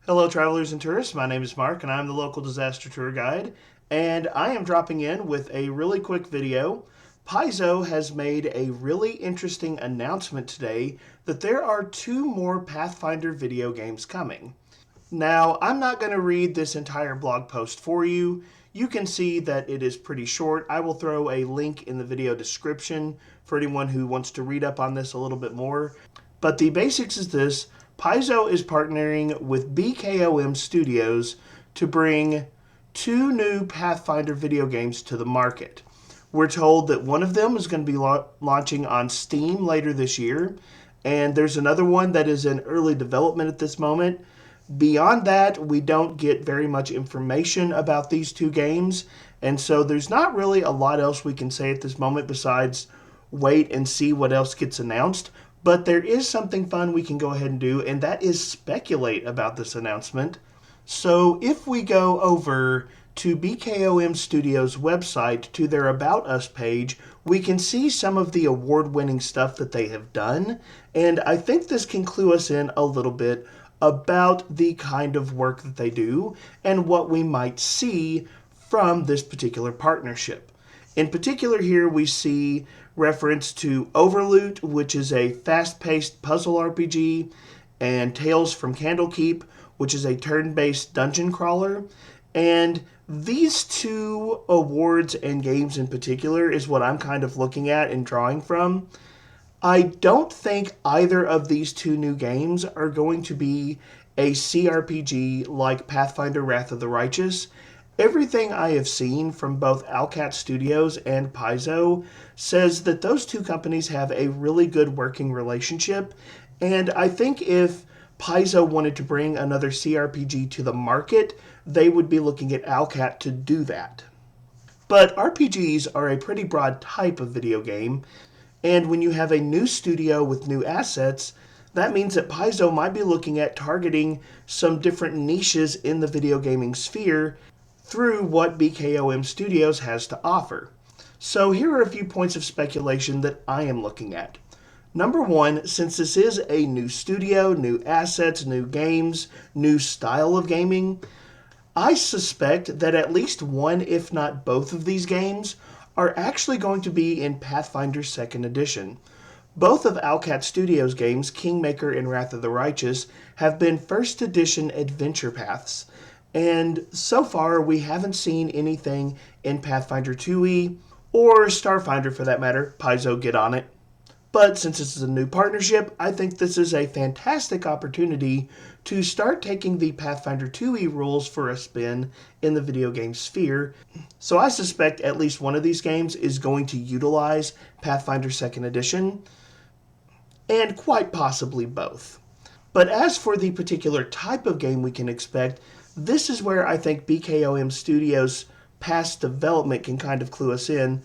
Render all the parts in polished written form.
Hello, travelers and tourists. My name is Mark, and I'm the local disaster tour guide. And I am dropping in with a really quick video. Paizo has made a really interesting announcement today that there are 2 more Pathfinder video games coming. Now, I'm not going to read this entire blog post for you. You can see that it is pretty short. I will throw a link in the video description for anyone who wants to read up on this a little bit more. But the basics is this. Paizo is partnering with BKOM Studios to bring 2 new Pathfinder video games to the market. We're told that one of them is going to be launching on Steam later this year, and there's another one that is in early development at this moment. Beyond that, we don't get very much information about these 2 games, and so there's not really a lot else we can say at this moment besides wait and see what else gets announced. But there is something fun we can go ahead and do, and that is speculate about this announcement. So if we go over to BKOM Studios' website to their About Us page, we can see some of the award-winning stuff that they have done, and I think this can clue us in a little bit about the kind of work that they do and what we might see from this particular partnership. In particular, here we see reference to Overloot, which is a fast-paced puzzle RPG, and Tales from Candlekeep, which is a turn-based dungeon crawler. And these 2 awards and games in particular is what I'm kind of looking at and drawing from. I don't think either of these 2 new games are going to be a CRPG like Pathfinder Wrath of the Righteous. Everything I have seen from both Owlcat Studios and Paizo says that those 2 companies have a really good working relationship, and I think if Paizo wanted to bring another CRPG to the market, they would be looking at Owlcat to do that. But RPGs are a pretty broad type of video game, and when you have a new studio with new assets, that means that Paizo might be looking at targeting some different niches in the video gaming sphere through what BKOM Studios has to offer. So here are a few points of speculation that I am looking at. Number 1, since this is a new studio, new assets, new games, new style of gaming, I suspect that at least one, if not both of these games, are actually going to be in Pathfinder 2nd Edition. Both of Owlcat Studios' games, Kingmaker and Wrath of the Righteous, have been 1st Edition adventure paths. And so far, we haven't seen anything in Pathfinder 2e, or Starfinder for that matter. Paizo, get on it. But since this is a new partnership, I think this is a fantastic opportunity to start taking the Pathfinder 2e rules for a spin in the video game sphere. So I suspect at least one of these games is going to utilize Pathfinder 2nd Edition, and quite possibly both. But as for the particular type of game we can expect, this is where I think BKOM Studios' past development can kind of clue us in.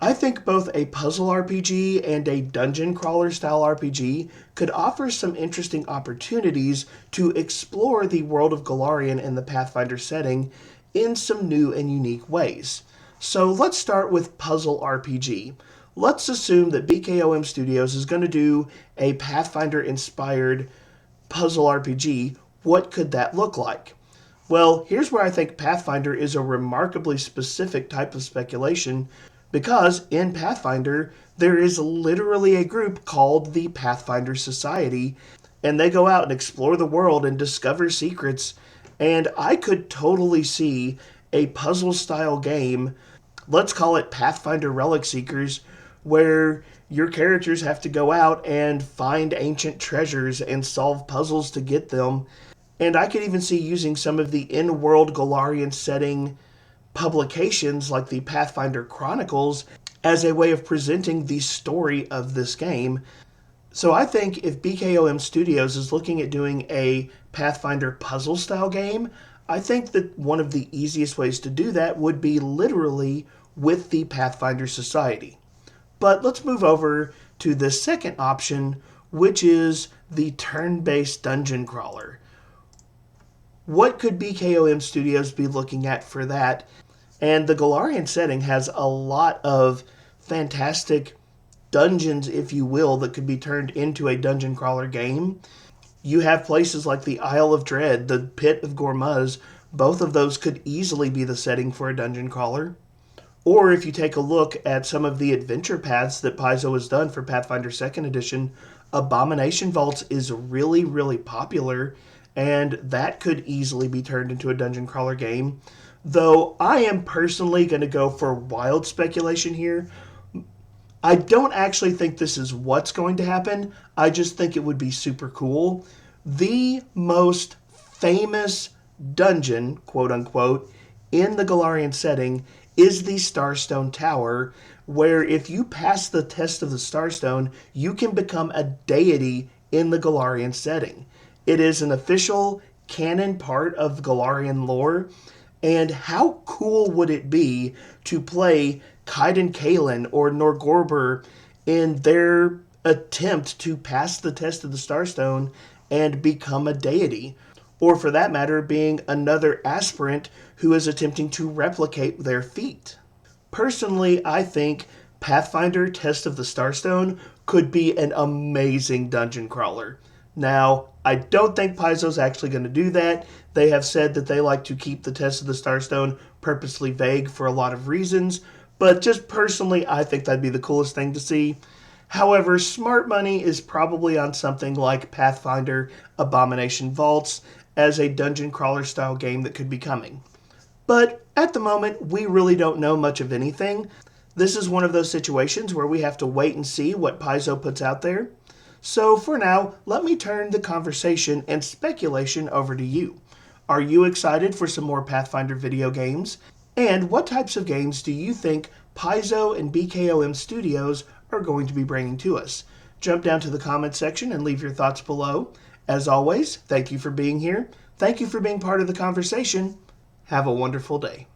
I think both a puzzle RPG and a dungeon crawler style RPG could offer some interesting opportunities to explore the world of Golarion and the Pathfinder setting in some new and unique ways. So let's start with puzzle RPG. Let's assume that BKOM Studios is going to do a Pathfinder-inspired puzzle RPG. What could that look like? Well, here's where I think Pathfinder is a remarkably specific type of speculation, because in Pathfinder, there is literally a group called the Pathfinder Society, and they go out and explore the world and discover secrets, and I could totally see a puzzle-style game, let's call it Pathfinder Relic Seekers, where your characters have to go out and find ancient treasures and solve puzzles to get them. And I could even see using some of the in-world Golarion setting publications like the Pathfinder Chronicles as a way of presenting the story of this game. So I think if BKOM Studios is looking at doing a Pathfinder puzzle style game, I think that one of the easiest ways to do that would be literally with the Pathfinder Society. But let's move over to the second option, which is the turn-based dungeon crawler. What could BKOM Studios be looking at for that? And the Golarion setting has a lot of fantastic dungeons, if you will, that could be turned into a dungeon crawler game. You have places like the Isle of Dread, the Pit of Gormuz. Both of those could easily be the setting for a dungeon crawler. Or if you take a look at some of the adventure paths that Paizo has done for Pathfinder 2nd Edition, Abomination Vaults is really, really popular, and that could easily be turned into a dungeon crawler game. Though I am personally going to go for wild speculation here. I don't actually think this is what's going to happen. I just think it would be super cool. The most famous dungeon, quote unquote, in the Galarian setting is the Starstone Tower, where if you pass the test of the Starstone, you can become a deity in the Galarian setting. It is an official canon part of Galarian lore, and how cool would it be to play Kaiden Kalen or Norgorber in their attempt to pass the test of the Starstone and become a deity? Or for that matter, being another aspirant who is attempting to replicate their feat. Personally, I think Pathfinder Test of the Starstone could be an amazing dungeon crawler. Now, I don't think Paizo's actually going to do that. They have said that they like to keep the Test of the Starstone purposely vague for a lot of reasons, but just personally, I think that'd be the coolest thing to see. However, smart money is probably on something like Pathfinder Abomination Vaults as a dungeon crawler style game that could be coming. But at the moment, we really don't know much of anything. This is one of those situations where we have to wait and see what Paizo puts out there. So for now, let me turn the conversation and speculation over to you. Are you excited for some more Pathfinder video games? And what types of games do you think Paizo and BKOM Studios are going to be bringing to us? Jump down to the comment section and leave your thoughts below. As always, thank you for being here. Thank you for being part of the conversation. Have a wonderful day.